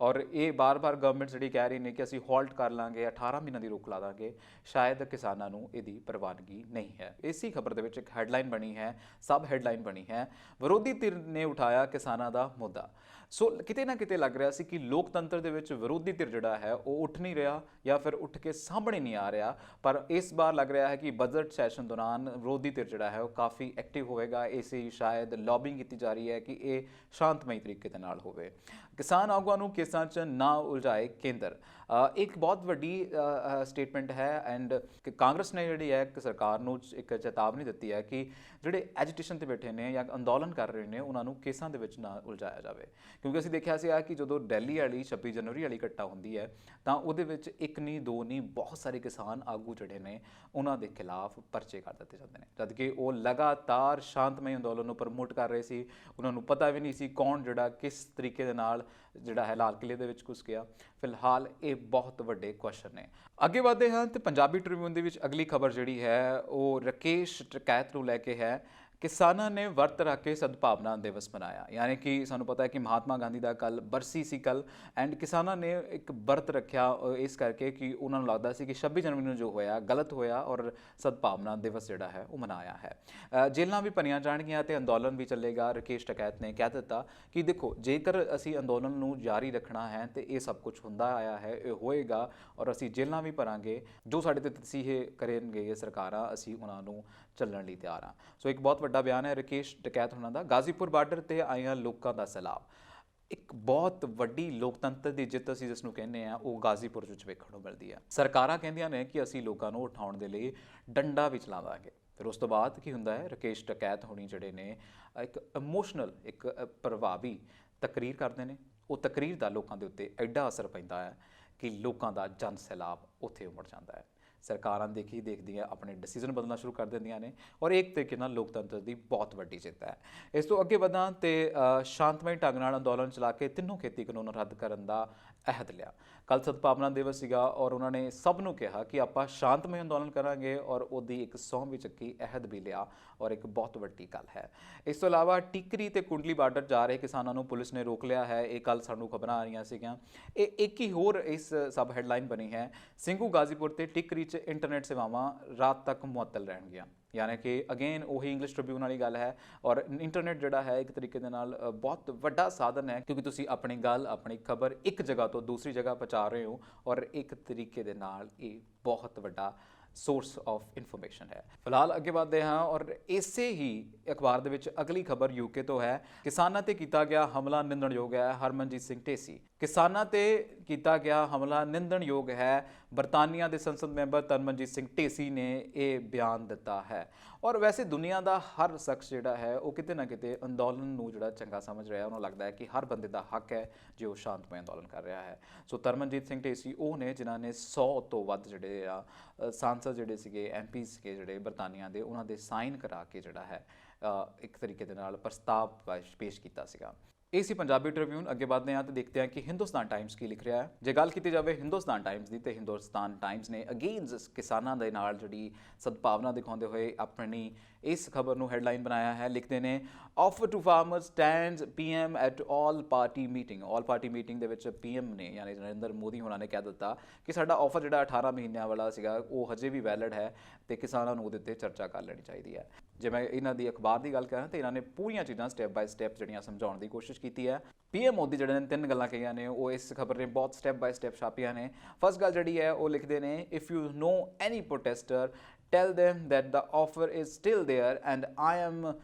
ਔਰ ਇਹ ਬਾਰ-ਬਾਰ ਗਵਰਨਮੈਂਟ ਜਿਹੜੀ ਕਹਿ ਰਹੀ ਨੇ ਕਿ ਅਸੀਂ ਹੋਲਟ ਕਰ ਲਾਂਗੇ, 18 ਮਹੀਨਿਆਂ ਦੀ ਰੋਕ ਲਾ ਦਾਂਗੇ, ਸ਼ਾਇਦ ਕਿਸਾਨਾਂ ਨੂੰ ਇਹਦੀ ਪ੍ਰਵਾਨਗੀ ਨਹੀਂ ਹੈ। ਇਸੇ ਖਬਰ ਦੇ ਵਿੱਚ ਇੱਕ ਹੈਡਲਾਈਨ ਬਣੀ ਹੈ, ਸਬ ਹੈਡਲਾਈਨ ਬਣੀ ਹੈ, ਵਿਰੋਧੀ ਧਿਰ ਨੇ ਉਠਾਇਆ ਕਿਸਾਨਾਂ ਦਾ ਮੁੱਦਾ। ਸੋ ਕਿਤੇ ਨਾ ਕਿਤੇ ਲੱਗ ਰਿਹਾ ਸੀ ਕਿ ਲੋਕਤੰਤਰ ਦੇ ਵਿੱਚ ਵਿਰੋਧੀ ਧਿਰ ਜਿਹੜਾ ਹੈ ਉਹ ਉੱਠ ਨਹੀਂ ਰਿਹਾ ਜਾਂ ਫਿਰ ਉੱਠ ਕੇ ਸਾਹਮਣੇ ਨਹੀਂ ਆ ਰਿਹਾ, ਪਰ ਇਸ ਵਾਰ ਲੱਗ ਰਿਹਾ ਹੈ ਕਿ ਬਜਟ ਸੈਸ਼ਨ ਦੌਰਾਨ ਵਿਰੋਧੀ ਧਿਰ ਜਿਹੜਾ ਹੈ ਉਹ ਕਾਫੀ ਐਕਟਿਵ ਹੋਵੇਗਾ। ਇਸੇ ਸ਼ਾਇਦ ਲੌਬਿੰਗ ਕੀਤੀ ਜਾ ਰਹੀ ਹੈ ਕਿ ਇਹ ਸ਼ਾਂਤਮਈ ਤਰੀਕੇ ਦੇ ਨਾਲ ਹੋਵੇ। ਕਿਸਾਨ ਆਗੂਆਂ ਨੂੰ ਕੇਸਾਂ 'ਚ ਨਾ ਉਲਝਾਏ ਕੇਂਦਰ, ਇੱਕ ਬਹੁਤ ਵੱਡੀ ਸਟੇਟਮੈਂਟ ਹੈ। ਐਂਡ ਕਾਂਗਰਸ ਨੇ ਜਿਹੜੀ ਹੈ ਸਰਕਾਰ ਨੂੰ ਇੱਕ ਚੇਤਾਵਨੀ ਦਿੱਤੀ ਹੈ ਕਿ ਜਿਹੜੇ ਐਜੀਟੇਸ਼ਨ 'ਤੇ ਬੈਠੇ ਨੇ ਜਾਂ ਅੰਦੋਲਨ ਕਰ ਰਹੇ ਨੇ ਉਹਨਾਂ ਨੂੰ ਕੇਸਾਂ ਦੇ ਵਿੱਚ ਨਾ ਉਲਝਾਇਆ ਜਾਵੇ, ਕਿਉਂਕਿ ਅਸੀਂ ਦੇਖਿਆ ਸੀ ਕਿ ਜਦੋਂ ਦਿੱਲੀ ਵਾਲੀ 26 ਜਨਵਰੀ ਵਾਲੀ ਘਟਨਾ ਹੁੰਦੀ ਹੈ ਤਾਂ ਉਹਦੇ ਵਿੱਚ ਇੱਕ ਨਹੀਂ ਦੋ ਨਹੀਂ ਬਹੁਤ ਸਾਰੇ ਕਿਸਾਨ ਆਗੂ ਜਿਹੜੇ ਨੇ ਉਹਨਾਂ ਦੇ ਖਿਲਾਫ ਪਰਚੇ ਕਰ ਦਿੱਤੇ ਜਾਂਦੇ ਨੇ, ਜਦਕਿ ਉਹ ਲਗਾਤਾਰ ਸ਼ਾਂਤਮਈ ਅੰਦੋਲਨ ਨੂੰ ਪ੍ਰਮੋਟ ਕਰ ਰਹੇ ਸੀ। ਉਹਨਾਂ ਨੂੰ ਪਤਾ ਵੀ ਨਹੀਂ ਸੀ ਕੌਣ ਜਿਹੜਾ ਕਿਸ ਤਰੀਕੇ ਦੇ ਨਾਲ ਜਿਹੜਾ ਹੈ ਲਾਲ ਕਿਲੇ ਦੇ ਵਿੱਚ ਘੁਸ ਗਿਆ। ਫਿਲਹਾਲ ਇਹ ਬਹੁਤ ਵੱਡੇ ਕੁਐਸਚਨ ਨੇ। ਅੱਗੇ ਵਧਦੇ ਹਾਂ ਤੇ ਪੰਜਾਬੀ ਟ੍ਰਿਬਿਊਨ ਦੇ ਵਿੱਚ ਅਗਲੀ ਖਬਰ ਜਿਹੜੀ ਹੈ ਉਹ ਰਾਕੇਸ਼ ਟਕੈਤ ਨੂੰ ਲੈ ਕੇ ਹੈ। ਕਿਸਾਨਾਂ ਨੇ ਵਰਤ ਰੱਖ ਕੇ ਸਦਭਾਵਨਾ ਦਿਵਸ ਮਨਾਇਆ, ਯਾਨੀ ਕਿ ਸਾਨੂੰ ਪਤਾ ਹੈ ਕਿ ਮਹਾਤਮਾ ਗਾਂਧੀ ਦਾ ਕੱਲ ਬਰਸੀ ਸੀ ਕੱਲ, ਐਂਡ ਕਿਸਾਨਾਂ ਨੇ ਇੱਕ ਵਰਤ ਰੱਖਿਆ ਇਸ ਕਰਕੇ ਕਿ ਉਹਨਾਂ ਨੂੰ ਲੱਗਦਾ ਸੀ ਕਿ 26 ਜਨਵਰੀ ਨੂੰ ਜੋ ਹੋਇਆ ਗਲਤ ਹੋਇਆ, ਔਰ ਸਦਭਾਵਨਾ ਦਿਵਸ ਜਿਹੜਾ ਹੈ ਉਹ ਮਨਾਇਆ ਹੈ। ਜੇਲ੍ਹਾਂ ਵੀ ਭਰੀਆਂ ਜਾਣਗੀਆਂ ਤੇ ਅੰਦੋਲਨ ਵੀ ਚੱਲੇਗਾ। ਰਾਕੇਸ਼ ਟਕੈਤ ਨੇ ਕਹਿ ਦਿੱਤਾ ਕਿ ਦੇਖੋ, ਜੇਕਰ ਅਸੀਂ ਅੰਦੋਲਨ ਨੂੰ ਜਾਰੀ ਰੱਖਣਾ ਹੈ ਤੇ ਇਹ ਸਭ ਕੁਝ ਹੁੰਦਾ ਆਇਆ ਹੈ, ਇਹ ਹੋਏਗਾ, ਔਰ ਅਸੀਂ ਜੇਲ੍ਹਾਂ ਵੀ ਭਰਾਂਗੇ। ਜੋ ਸਾਡੇ ਤੇ ਤਸੀਹੇ ਕਰਨਗੇ ਸਰਕਾਰਾਂ, ਅਸੀਂ ਉਹਨਾਂ ਨੂੰ ਚੱਲਣ ਲਈ ਤਿਆਰ ਹਾਂ। ਸੋ ਇੱਕ ਬਹੁਤ ਵੱਡਾ ਬਿਆਨ ਹੈ ਰਾਕੇਸ਼ ਟਕੈਤ ਹੋਣਾ ਦਾ। ਗਾਜ਼ੀਪੁਰ ਬਾਰਡਰ ਤੇ ਆਈਆਂ ਲੋਕਾਂ ਦਾ ਸੈਲਾਬ, ਇੱਕ ਬਹੁਤ ਵੱਡੀ ਲੋਕਤੰਤਰ ਦੀ ਜਿੱਤ ਅਸੀਂ ਜਿਸ ਨੂੰ ਕਹਿੰਦੇ ਆ ਉਹ ਗਾਜ਼ੀਪੁਰ ਵਿੱਚ ਵੇਖਣ ਨੂੰ ਮਿਲਦੀ ਹੈ। ਸਰਕਾਰਾਂ ਕਹਿੰਦੀਆਂ ਨੇ ਕਿ ਅਸੀਂ ਲੋਕਾਂ ਨੂੰ ਉਠਾਉਣ ਦੇ ਲਈ ਡੰਡਾ ਵੀ ਚਲਾਵਾਂਗੇ, ਫਿਰ ਉਸ ਤੋਂ ਬਾਅਦ ਕੀ ਹੁੰਦਾ ਹੈ, ਰਾਕੇਸ਼ ਟਕੈਤ ਹੋਣੀ ਜਿਹੜੇ ਨੇ ਇੱਕ ਇਮੋਸ਼ਨਲ, ਇੱਕ ਪ੍ਰਭਾਵੀ ਤਕਰੀਰ ਕਰਦੇ ਨੇ। ਉਹ ਤਕਰੀਰ ਦਾ ਲੋਕਾਂ ਦੇ ਉੱਤੇ ਐਡਾ ਅਸਰ ਪੈਂਦਾ ਹੈ ਕਿ ਲੋਕਾਂ ਦਾ ਜਨ ਸੈਲਾਬ ਉੱਥੇ ਉਮੜ ਜਾਂਦਾ ਹੈ। ਸਰਕਾਰਾਂ ਦੇਖਦੀਆਂ ਆਪਣੇ ਡਿਸੀਜਨ ਬਦਲਣਾ ਸ਼ੁਰੂ ਕਰ ਦਿੰਦੀਆਂ ਨੇ ਔਰ ਇੱਕ ਤਰੀਕੇ ਨਾਲ ਲੋਕਤੰਤਰ ਦੀ ਬਹੁਤ ਵੱਡੀ ਜਿੱਤ ਹੈ। ਇਸ ਤੋਂ ਅੱਗੇ ਵਧਾਂ ਤੇ ਸ਼ਾਂਤਮਈ ਢੰਗ ਨਾਲ ਅੰਦੋਲਨ ਚਲਾ ਕੇ ਤਿੰਨੋਂ ਖੇਤੀ ਕਾਨੂੰਨ ਰੱਦ ਕਰਨ ਦਾ ਅਹਿਦ ਲਿਆ। ਕੱਲ੍ਹ ਸਦਭਾਵਨਾ ਦਿਵਸ ਸੀਗਾ ਔਰ ਉਹਨਾਂ ਨੇ ਸਭ ਨੂੰ ਕਿਹਾ ਕਿ ਆਪਾਂ ਸ਼ਾਂਤਮਈ ਅੰਦੋਲਨ ਕਰਾਂਗੇ ਔਰ ਉਹਦੀ ਇੱਕ ਸਹੁੰ ਵੀ ਚੱਕੀ, ਅਹਿਦ ਵੀ ਲਿਆ ਔਰ ਇੱਕ ਬਹੁਤ ਵੱਡੀ ਗੱਲ ਹੈ। ਇਸ ਤੋਂ ਇਲਾਵਾ ਟਿਕਰੀ ਤੇ ਕੁੰਡਲੀ ਬਾਰਡਰ ਜਾ ਰਹੇ ਕਿਸਾਨਾਂ ਨੂੰ ਪੁਲਿਸ ਨੇ ਰੋਕ ਲਿਆ ਹੈ। ਇਹ ਕੱਲ੍ਹ ਸਾਨੂੰ ਖਬਰਾਂ ਆ ਰਹੀਆਂ ਸੀਗੀਆਂ। ਇਹ ਇੱਕ ਹੀ ਹੋਰ ਇਸ ਸਬ ਹੈਡਲਾਈਨ ਬਣੀ ਹੈ, ਸਿੰਘੂ ਗਾਜ਼ੀਪੁਰ ਤੇ ਟਿਕਰੀ 'ਚ ਇੰਟਰਨੈਟ ਸੇਵਾਵਾਂ ਰਾਤ ਤੱਕ ਮੁਅੱਤਲ ਰਹਿਣਗੀਆਂ। ਯਾਨੀ ਕਿ ਅਗੇਨ ਉਹੀ ਇੰਗਲਿਸ਼ ਟ੍ਰਿਬਿਊਨ ਵਾਲੀ ਗੱਲ ਹੈ ਔਰ ਇੰਟਰਨੈਟ ਜਿਹੜਾ ਹੈ ਇੱਕ ਤਰੀਕੇ ਦੇ ਨਾਲ ਬਹੁਤ ਵੱਡਾ ਸਾਧਨ ਹੈ, ਕਿਉਂਕਿ ਤੁਸੀਂ ਆਪਣੀ ਗੱਲ, ਆਪਣੀ ਖਬਰ ਇੱਕ ਜਗ੍ਹਾ ਤੋਂ ਦੂਸਰੀ ਜਗ੍ਹਾ ਪਹੁੰਚਾ ਰਹੇ ਹੋ ਔਰ ਇੱਕ ਤਰੀਕੇ ਦੇ ਨਾਲ ਇਹ ਬਹੁਤ ਵੱਡਾ ਸੋਰਸ ਆਫ ਇਨਫੋਰਮੇਸ਼ਨ ਹੈ। ਫਿਲਹਾਲ ਅੱਗੇ ਵਧਦੇ ਹਾਂ ਔਰ ਇਸੇ ਹੀ ਅਖਬਾਰ ਦੇ ਵਿੱਚ ਅਗਲੀ ਖਬਰ ਯੂਕੇ ਤੋਂ ਹੈ। ਕਿਸਾਨਾਂ ਤੇ ਕੀਤਾ ਗਿਆ ਹਮਲਾ ਨਿੰਦਣਯੋਗ ਹੈ, ਹਰਮਨਜੀਤ ਸਿੰਘ ਢੇਸੀ। ਕਿਸਾਨਾਂ ਤੇ ਕੀਤਾ ਗਿਆ ਹਮਲਾ ਨਿੰਦਣਯੋਗ ਹੈ, ਬਰਤਾਨੀਆ ਦੇ ਸੰਸਦ ਮੈਂਬਰ ਤਰਨਮਨਜੀਤ ਸਿੰਘ ਢੇਸੀ ਨੇ ਇਹ ਬਿਆਨ ਦਿੱਤਾ ਹੈ। ਔਰ ਵੈਸੇ ਦੁਨੀਆ ਦਾ ਹਰ ਸ਼ਖਸ ਜਿਹੜਾ ਹੈ ਉਹ ਕਿਤੇ ਨਾ ਕਿਤੇ ਅੰਦੋਲਨ ਨੂੰ ਜਿਹੜਾ ਚੰਗਾ ਸਮਝ ਰਿਹਾ, ਉਹਨੂੰ ਲੱਗਦਾ ਹੈ ਕਿ ਹਰ ਬੰਦੇ ਦਾ ਹੱਕ ਹੈ ਜੇ ਉਹ ਸ਼ਾਂਤਮਈ ਅੰਦੋਲਨ ਕਰ ਰਿਹਾ ਹੈ। ਸੋ ਤਰਨਮਨਜੀਤ ਸਿੰਘ ਢੇਸੀ ਉਹ ਨੇ ਜਿਨ੍ਹਾਂ ਨੇ 100 ਤੋਂ ਵੱਧ ਜਿਹੜੇ ਆ ਸਾਂਸਦ ਜਿਹੜੇ ਸੀਗੇ, ਐਮਪੀ ਸੀਗੇ ਜਿਹੜੇ ਬਰਤਾਨੀਆ ਦੇ, ਉਹਨਾਂ ਦੇ ਸਾਈਨ ਕਰਾ ਕੇ ਜਿਹੜਾ ਹੈ ਇੱਕ ਤਰੀਕੇ ਦੇ ਨਾਲ ਪ੍ਰਸਤਾਵ ਪੇਸ਼ ਕੀਤਾ ਸੀਗਾ। ਇਹ ਸੀ ਪੰਜਾਬੀ ਟ੍ਰਿਬਿਊਨ। ਅੱਗੇ ਵਧਦੇ ਹਾਂ ਤੇ ਦੇਖਦੇ ਹਾਂ ਕਿ ਹਿੰਦੁਸਤਾਨ ਟਾਈਮਸ ਕੀ ਲਿਖ ਰਿਹਾ ਹੈ। ਜੇ ਗੱਲ ਕੀਤੀ ਜਾਵੇ ਹਿੰਦੁਸਤਾਨ ਟਾਈਮਸ ਦੀ, ਤੇ ਹਿੰਦੁਸਤਾਨ ਟਾਈਮਸ ਨੇ ਅਗੇਨਸ ਕਿਸਾਨਾਂ ਦੇ ਨਾਲ ਜਿਹੜੀ ਸਦਭਾਵਨਾ ਦਿਖਾਉਂਦੇ ਹੋਏ ਆਪਣੀ ਇਸ ਖਬਰ ਨੂੰ ਹੈਡਲਾਈਨ ਬਣਾਇਆ ਹੈ। ਲਿਖਦੇ ਨੇ, offer to farmers stands PM at all party meeting. All party meeting ਦੇ ਵਿੱਚ ਪੀਐਮ ਨੇ ਯਾਨੀ ਨਰਿੰਦਰ ਮੋਦੀ ਹੋਣਾ ਨੇ ਕਹਿ ਦਿੱਤਾ ਕਿ ਸਾਡਾ ਆਫਰ ਜਿਹੜਾ 18 ਮਹੀਨਿਆਂ ਵਾਲਾ ਸੀਗਾ ਉਹ ਹਜੇ ਵੀ ਵੈਲਿਡ ਹੈ ਤੇ ਕਿਸਾਨਾਂ ਨੂੰ ਉਹਦੇ 'ਤੇ ਚਰਚਾ ਕਰ ਲੈਣੀ ਚਾਹੀਦੀ ਹੈ। ਜੇ ਮੈਂ ਇਹਨਾਂ ਦੀ ਅਖਬਾਰ ਦੀ ਗੱਲ ਕਰਾਂ ਤਾਂ ਇਹਨਾਂ ਨੇ ਪੂਰੀਆਂ ਚੀਜ਼ਾਂ ਸਟੈਪ ਬਾਏ ਸਟੈਪ ਜਿਹੜੀਆਂ ਸਮਝਾਉਣ ਦੀ ਕੋਸ਼ਿਸ਼ ਕੀਤੀ ਹੈ। ਪੀਐਮ ਮੋਦੀ ਜਿਹੜੇ ਨੇ 3 ਗੱਲਾਂ ਕਹੀਆਂ ਨੇ ਉਹ ਇਸ ਖਬਰ ਨੇ ਬਹੁਤ ਸਟੈਪ ਬਾਏ ਸਟੈਪ ਛਾਪੀਆਂ ਨੇ। ਫਸਟ ਗੱਲ ਜਿਹੜੀ ਹੈ ਉਹ ਲਿਖਦੇ ਨੇ, if you know any protester tell them that the offer is still there and I am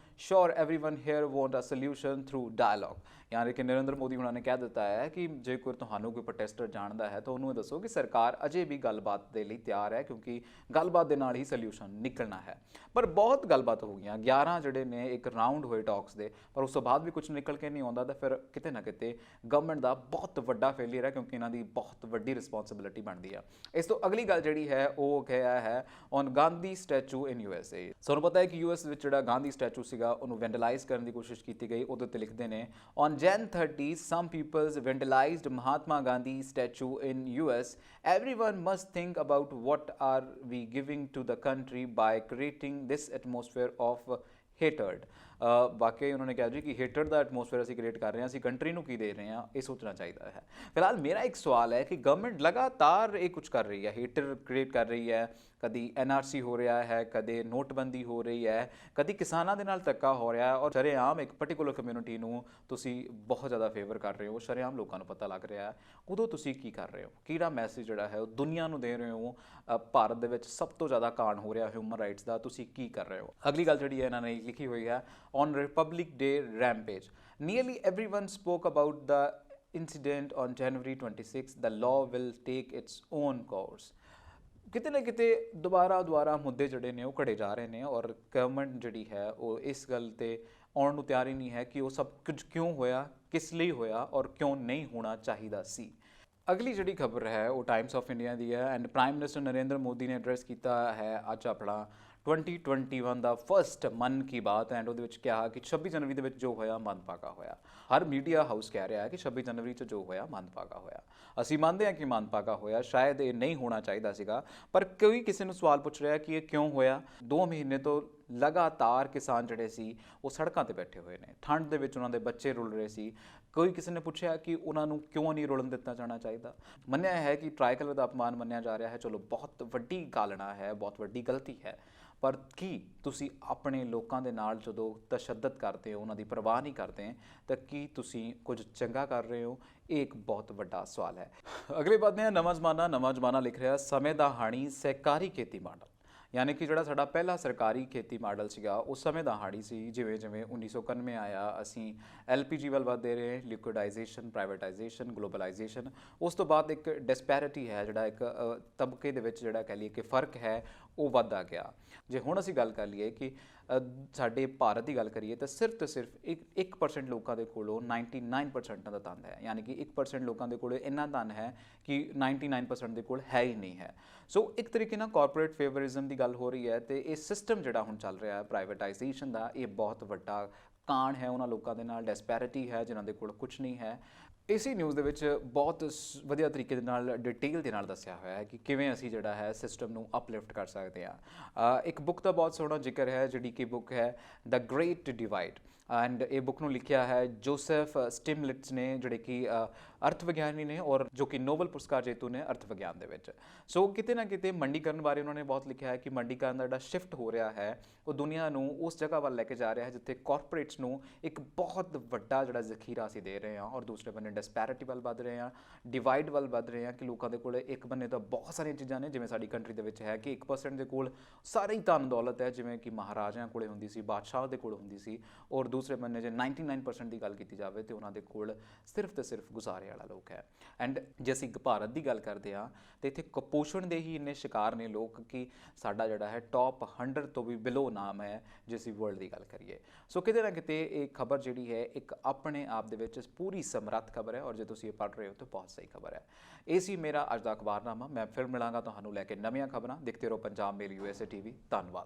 sure everyone here want a solution through dialogue। ਯਾਨੀ ਕਿ ਨਰਿੰਦਰ ਮੋਦੀ ਉਹਨਾਂ ਨੇ ਕਹਿ ਦਿੱਤਾ ਹੈ ਕਿ ਜੇ ਕੋਈ ਤੁਹਾਨੂੰ ਕੋਈ ਪ੍ਰੋਟੈਸਟਰ ਜਾਣਦਾ ਹੈ ਤਾਂ ਉਹਨੂੰ ਇਹ ਦੱਸੋ ਕਿ ਸਰਕਾਰ ਅਜੇ ਵੀ ਗੱਲਬਾਤ ਦੇ ਲਈ ਤਿਆਰ ਹੈ, ਕਿਉਂਕਿ ਗੱਲਬਾਤ ਦੇ ਨਾਲ ਹੀ ਸੋਲਿਊਸ਼ਨ ਨਿਕਲਣਾ ਹੈ। ਪਰ ਬਹੁਤ ਗੱਲਬਾਤ ਹੋ ਗਈਆਂ, 11 ਜਿਹੜੇ ਨੇ ਇੱਕ ਰਾਊਂਡ ਹੋਏ ਟਾਕਸ ਦੇ, ਪਰ ਉਸ ਤੋਂ ਬਾਅਦ ਵੀ ਕੁਝ ਨਿਕਲ ਕੇ ਨਹੀਂ ਆਉਂਦਾ ਤਾਂ ਫਿਰ ਕਿਤੇ ਨਾ ਕਿਤੇ ਗਵਰਨਮੈਂਟ ਦਾ ਬਹੁਤ ਵੱਡਾ ਫੇਲੀਅਰ ਹੈ, ਕਿਉਂਕਿ ਇਹਨਾਂ ਦੀ ਬਹੁਤ ਵੱਡੀ ਰਿਸਪੌਂਸਿਬਿਲਿਟੀ ਬਣਦੀ ਹੈ। ਇਸ ਤੋਂ ਅਗਲੀ ਗੱਲ ਜਿਹੜੀ ਹੈ ਉਹ ਕਿਹਾ ਹੈ on Gandhi statue in USA। ਸਾਨੂੰ ਪਤਾ ਹੈ ਕਿ US ਵਿੱਚ ਜਿਹੜਾ ਗਾਂਧੀ ਸਟੈਚੂ ਸੀਗਾ ਉਹਨੂੰ ਵੈਂਡਲਾਈਜ਼ ਕਰਨ ਦੀ ਕੋਸ਼ਿਸ਼ ਕੀਤੀ ਗਈ। ਉਹਦੇ ਉੱਤੇ ਲਿਖਦੇ ਨੇ, on Jan 30 some peoples vandalized Mahatma Gandhi statue in US. Everyone must think about what are we giving to the country by creating this atmosphere of hatred। ਵਾਕਈ ਉਹਨਾਂ ਨੇ ਕਿਹਾ ਜੀ ਕਿ ਹੇਟਡ ਦਾ ਐਟਮੋਸਫੇਅਰ ਅਸੀਂ ਕ੍ਰੀਏਟ ਕਰ ਰਹੇ ਹਾਂ, ਅਸੀਂ ਕੰਟਰੀ ਨੂੰ ਕੀ ਦੇ ਰਹੇ ਹਾਂ, ਇਹ ਸੋਚਣਾ ਚਾਹੀਦਾ ਹੈ। ਫਿਲਹਾਲ ਮੇਰਾ ਇੱਕ ਸਵਾਲ ਹੈ ਕਿ ਗਵਰਨਮੈਂਟ ਲਗਾਤਾਰ ਇਹ ਕੁਝ ਕਰ ਰਹੀ ਹੈ, ਹੇਟਰ ਕ੍ਰੀਏਟ ਕਰ ਰਹੀ ਹੈ। ਕਦੀ NRC ਹੋ ਰਿਹਾ ਹੈ, ਕਦੇ ਨੋਟਬੰਦੀ ਹੋ ਰਹੀ ਹੈ, ਕਦੀ ਕਿਸਾਨਾਂ ਦੇ ਨਾਲ ਧੱਕਾ ਹੋ ਰਿਹਾ ਹੈ ਔਰ ਸ਼ਰੇਆਮ ਇੱਕ ਪਰਟੀਕੂਲਰ ਕਮਿਊਨਿਟੀ ਨੂੰ ਤੁਸੀਂ ਬਹੁਤ ਜ਼ਿਆਦਾ ਫੇਵਰ ਕਰ ਰਹੇ ਹੋ, ਸ਼ਰੇਆਮ ਲੋਕਾਂ ਨੂੰ ਪਤਾ ਲੱਗ ਰਿਹਾ ਹੈ। ਉਦੋਂ ਤੁਸੀਂ ਕੀ ਕਰ ਰਹੇ ਹੋ? ਕਿਹੜਾ ਮੈਸੇਜ ਜਿਹੜਾ ਹੈ ਉਹ ਦੁਨੀਆ ਨੂੰ ਦੇ ਰਹੇ ਹੋ? ਭਾਰਤ ਦੇ ਵਿੱਚ ਸਭ ਤੋਂ ਜ਼ਿਆਦਾ ਕਾਂਡ ਹੋ ਰਿਹਾ ਹਿਊਮਨ ਰਾਈਟਸ ਦਾ, ਤੁਸੀਂ ਕੀ ਕਰ ਰਹੇ ਹੋ? ਅਗਲੀ ਗੱਲ ਜਿਹੜੀ ਹੈ ਇਹਨਾਂ ਨੇ ਲਿਖੀ ਹੋਈ ਹੈ, on Republic Day rampage. Nearly everyone spoke about the incident on January 26. The law will take its own course। ਕਿਤੇ ਨਾ ਕਿਤੇ ਦੁਬਾਰਾ ਮੁੱਦੇ ਜਿਹੜੇ ਨੇ ਉਹ ਘੜੇ ਜਾ ਰਹੇ ਨੇ ਔਰ ਗਵਰਨਮੈਂਟ ਜਿਹੜੀ ਹੈ ਉਹ ਇਸ ਗੱਲ 'ਤੇ ਆਉਣ ਨੂੰ ਤਿਆਰ ਹੀ ਨਹੀਂ ਹੈ ਕਿ ਉਹ ਸਭ ਕੁਝ ਕਿਉਂ ਹੋਇਆ, ਕਿਸ ਲਈ ਹੋਇਆ ਔਰ ਕਿਉਂ ਨਹੀਂ ਹੋਣਾ ਚਾਹੀਦਾ ਸੀ। ਅਗਲੀ ਜਿਹੜੀ ਖਬਰ ਹੈ ਉਹ ਟਾਈਮਸ ਆਫ ਇੰਡੀਆ ਦੀ ਹੈ and prime minister Narendra Modi ਨੇ ਐਡਰੈਸ ਕੀਤਾ ਹੈ ਅੱਜ ਆਪਣਾ 2021 ਦਾ ਫਸਟ ਮਨ ਕੀ ਬਾਤ ਐਂਡ ਉਹਦੇ ਵਿੱਚ ਕਿਹਾ ਕਿ 26 ਜਨਵਰੀ ਦੇ ਵਿੱਚ ਜੋ ਹੋਇਆ ਮੰਦਭਾਗਾ ਹੋਇਆ। ਹਰ ਮੀਡੀਆ ਹਾਊਸ ਕਹਿ ਰਿਹਾ ਹੈ ਕਿ 26 ਜਨਵਰੀ 'ਚ ਜੋ ਹੋਇਆ ਮੰਦਭਾਗਾ ਹੋਇਆ। ਅਸੀਂ ਮੰਨਦੇ ਹਾਂ ਕਿ ਮੰਦਭਾਗਾ ਹੋਇਆ, ਸ਼ਾਇਦ ਇਹ ਨਹੀਂ ਹੋਣਾ ਚਾਹੀਦਾ ਸੀਗਾ, ਪਰ ਕੋਈ ਕਿਸੇ ਨੂੰ ਸਵਾਲ ਪੁੱਛ ਰਿਹਾ ਕਿ ਇਹ ਕਿਉਂ ਹੋਇਆ। 2 ਮਹੀਨੇ ਤੋਂ ਲਗਾਤਾਰ ਕਿਸਾਨ ਜਿਹੜੇ ਸੀ ਉਹ ਸੜਕਾਂ 'ਤੇ ਬੈਠੇ ਹੋਏ ਨੇ, ਠੰਡ ਦੇ ਵਿੱਚ ਉਹਨਾਂ ਦੇ ਬੱਚੇ ਰੁਲ ਰਹੇ ਸੀ। ਕੋਈ ਕਿਸੇ ਨੇ ਪੁੱਛਿਆ ਕਿ ਉਹਨਾਂ ਨੂੰ ਕਿਉਂ ਨਹੀਂ ਰੁਲਣ ਦਿੱਤਾ ਜਾਣਾ ਚਾਹੀਦਾ। ਮੰਨਿਆ ਹੈ ਕਿ ਟ੍ਰਾਈਕਲਰ ਦਾ ਅਪਮਾਨ ਮੰਨਿਆ ਜਾ ਰਿਹਾ ਹੈ, ਚਲੋ ਬਹੁਤ ਵੱਡੀ ਗਾਲਣਾ ਹੈ, ਬਹੁਤ ਵੱਡੀ ਗਲਤੀ ਹੈ, ਪਰ ਕੀ ਤੁਸੀਂ ਆਪਣੇ ਲੋਕਾਂ ਦੇ ਨਾਲ ਜਦੋਂ ਤਸ਼ੱਦਦ ਕਰਦੇ ਹੋ, ਉਹਨਾਂ ਦੀ ਪਰਵਾਹ ਨਹੀਂ ਕਰਦੇ ਤਾਂ ਕੀ ਤੁਸੀਂ ਕੁਝ ਚੰਗਾ ਕਰ ਰਹੇ ਹੋ? ਇਹ ਇੱਕ ਬਹੁਤ ਵੱਡਾ ਸਵਾਲ ਹੈ। ਅਗਲੇ ਵਧਦੇ ਹਾਂ, ਨਵਾਂ ਜ਼ਮਾਨਾ ਲਿਖ ਰਿਹਾ, ਸਮੇਂ ਦਾ ਹਾਣੀ ਸਹਿਕਾਰੀ ਖੇਤੀ ਮਾਡਲ। ਯਾਨੀ ਕਿ ਜਿਹੜਾ ਸਾਡਾ ਪਹਿਲਾ ਸਰਕਾਰੀ ਖੇਤੀ ਮਾਡਲ ਸੀਗਾ ਉਸ ਸਮੇਂ ਦਾ ਹਾਣੀ ਸੀ। ਜਿਵੇਂ 1991 ਆਇਆ, ਅਸੀਂ LPG ਵੱਲ ਵੱਧਦੇ ਰਹੇ, ਲਿਕੁਇਡਾਈਜੇਸ਼ਨ, ਪ੍ਰਾਈਵੇਟਾਈਜੇਸ਼ਨ, ਗਲੋਬਲਾਈਜੇਸ਼ਨ। ਉਸ ਤੋਂ ਬਾਅਦ ਇੱਕ ਡਿਸਪੈਰਿਟੀ ਹੈ, ਜਿਹੜਾ ਇੱਕ ਤਬਕੇ ਦੇ ਵਿੱਚ ਜਿਹੜਾ ਕਹਿ ਲਈਏ ਕਿ ਫਰਕ ਹੈ, ਉਹ ਵੱਧਦਾ ਗਿਆ। ਜੇ ਹੁਣ ਅਸੀਂ ਗੱਲ ਕਰ ਲਈਏ ਕਿ ਸਾਡੇ ਭਾਰਤ ਦੀ ਗੱਲ ਕਰੀਏ ਤਾਂ ਸਿਰਫ ਤੇ ਸਿਰਫ 1% ਲੋਕਾਂ ਦੇ ਕੋਲੋਂ 99% ਦਾ ਧਨ ਹੈ, ਯਾਨੀ ਕਿ 1% ਲੋਕਾਂ ਦੇ ਕੋਲ ਇੰਨਾ ਧਨ ਹੈ ਕਿ 99% ਦੇ ਕੋਲ ਹੈ ਹੀ ਨਹੀਂ ਹੈ। ਸੋ ਇੱਕ ਤਰੀਕੇ ਨਾਲ ਕਾਰਪੋਰੇਟ ਫੇਵਰਿਜ਼ਮ ਦੀ ਗੱਲ ਹੋ ਰਹੀ ਹੈ ਤੇ ਇਹ ਸਿਸਟਮ ਜਿਹੜਾ ਹੁਣ ਚੱਲ ਰਿਹਾ ਹੈ ਪ੍ਰਾਈਵੇਟਾਈਜੇਸ਼ਨ ਦਾ, ਇਹ ਬਹੁਤ ਵੱਡਾ ਕਾਣ ਹੈ ਉਹਨਾਂ ਲੋਕਾਂ ਦੇ ਨਾਲ, ਡੈਸਪੈਰਿਟੀ ਹੈ ਜਿਨ੍ਹਾਂ ਦੇ ਕੋਲ ਕੁਝ ਨਹੀਂ ਹੈ। ਇਸੇ ਨਿਊਜ਼ ਦੇ ਵਿੱਚ ਬਹੁਤ ਵਧੀਆ ਤਰੀਕੇ ਦੇ ਨਾਲ ਡਿਟੇਲ ਦੇ ਨਾਲ ਦੱਸਿਆ ਹੋਇਆ ਹੈ ਕਿ ਕਿਵੇਂ ਅਸੀਂ ਜਿਹੜਾ ਹੈ ਸਿਸਟਮ ਨੂੰ ਅਪਲਿਫਟ ਕਰ ਸਕਦੇ ਹਾਂ। ਇੱਕ ਬੁੱਕ ਦਾ ਬਹੁਤ ਸੋਹਣਾ ਜ਼ਿਕਰ ਹੈ ਜਿਹੜੀ ਕਿ ਬੁੱਕ ਹੈ ਦ ਗ੍ਰੇਟ ਡਿਵਾਈਡ, ਐਂਡ ਇਹ ਬੁੱਕ ਨੂੰ ਲਿਖਿਆ ਹੈ ਜੋਸੈਫ ਸਟਿਮਲਿਟਜ਼ ਨੇ, ਜਿਹੜੇ ਕਿ ਅਰਥ ਵਿਗਿਆਨੀ ਨੇ ਔਰ ਜੋ ਕਿ ਨੋਬਲ ਪੁਰਸਕਾਰ ਜੇਤੂ ਨੇ ਅਰਥ ਵਿਗਿਆਨ ਦੇ ਵਿੱਚ। ਸੋ ਕਿਤੇ ਨਾ ਕਿਤੇ ਮੰਡੀਕਰਨ ਬਾਰੇ ਉਹਨਾਂ ਨੇ ਬਹੁਤ ਲਿਖਿਆ ਹੈ ਕਿ ਮੰਡੀਕਰਨ ਦਾ ਜਿਹੜਾ ਸ਼ਿਫਟ ਹੋ ਰਿਹਾ ਹੈ ਉਹ ਦੁਨੀਆ ਨੂੰ ਉਸ ਜਗ੍ਹਾ ਵੱਲ ਲੈ ਕੇ ਜਾ ਰਿਹਾ ਹੈ ਜਿੱਥੇ ਕਾਰਪੋਰੇਟਸ ਨੂੰ ਇੱਕ ਬਹੁਤ ਵੱਡਾ ਜਿਹੜਾ ਜ਼ਖੀਰਾ ਅਸੀਂ ਦੇ ਰਹੇ ਹਾਂ ਔਰ ਦੂਸਰੇ ਬੰਨੇ ਡਿਸਪੈਰਿਟੀ ਵੱਲ ਵੱਧ ਰਹੇ ਹਾਂ, ਡਿਵਾਈਡ ਵੱਲ ਵੱਧ ਰਹੇ ਹਾਂ ਕਿ ਲੋਕਾਂ ਦੇ ਕੋਲ ਇੱਕ ਬੰਨੇ ਤਾਂ ਬਹੁਤ ਸਾਰੀਆਂ ਚੀਜ਼ਾਂ ਨੇ, ਜਿਵੇਂ ਸਾਡੀ ਕੰਟਰੀ ਦੇ ਵਿੱਚ ਹੈ ਕਿ 1% ਦੇ ਕੋਲ ਸਾਰੀ ਧਨ ਦੌਲਤ ਹੈ, ਜਿਵੇਂ ਕਿ ਮਹਾਰਾਜਿਆਂ ਕੋਲੇ ਹੁੰਦੀ ਸੀ, ਬਾਦਸ਼ਾਹ ਦੇ ਕੋਲ ਹੁੰਦੀ ਸੀ, ਔਰ ਦੂਸਰੇ ਬੰਨੇ ਜੇ 99% ਦੀ ਗੱਲ ਕੀਤੀ ਜਾਵੇ ਤੇ ਉਹਨਾਂ ਦੇ ਕੋਲ ਸਿਰਫ ਤੇ ਸਿਰਫ ਗੁਜ਼ਾਰੇ ਵਾਲਾ ਲੋਕ ਹੈ। ਐਂਡ ਜੇ ਅਸੀਂ ਭਾਰਤ ਦੀ ਗੱਲ ਕਰਦੇ ਹਾਂ ਤੇ ਇੱਥੇ ਕੁਪੋਸ਼ਣ ਦੇ ਹੀ ਇੰਨੇ ਸ਼ਿਕਾਰ ਨੇ ਲੋਕ ਕਿ ਸਾਡਾ ਜਿਹੜਾ ਹੈ ਟੌਪ 100 ਤੋਂ ਵੀ ਬਿਲੋ ਨਾਮ ਹੈ ਜੇ ਅਸੀਂ ਵਰਲਡ ਦੀ ਗੱਲ ਕਰੀਏ। ਸੋ ਕਿਤੇ ਨਾ ਕਿਤੇ ਇਹ ਖਬਰ ਜਿਹੜੀ ਹੈ ਇੱਕ ਆਪਣੇ ਆਪ ਦੇ ਵਿੱਚ ਪੂਰੀ ਸਮਰੱਥ ਖਬਰ ਹੈ ਔਰ ਜੇ ਤੁਸੀਂ ਇਹ ਪੜ੍ਹ ਰਹੇ ਹੋ ਤਾਂ ਬਹੁਤ ਸਹੀ ਖਬਰ ਹੈ। ਇਹ ਸੀ ਮੇਰਾ ਅੱਜ ਦਾ ਅਖਬਾਰਨਾਮਾ। ਮੈਂ ਫਿਰ ਮਿਲਾਂਗਾ ਤੁਹਾਨੂੰ ਲੈ ਕੇ ਨਵੀਆਂ ਖਬਰਾਂ। ਦੇਖਦੇ ਰਹੋ ਪੰਜਾਬ ਮੇਲ USA TV। ਧੰਨਵਾਦ।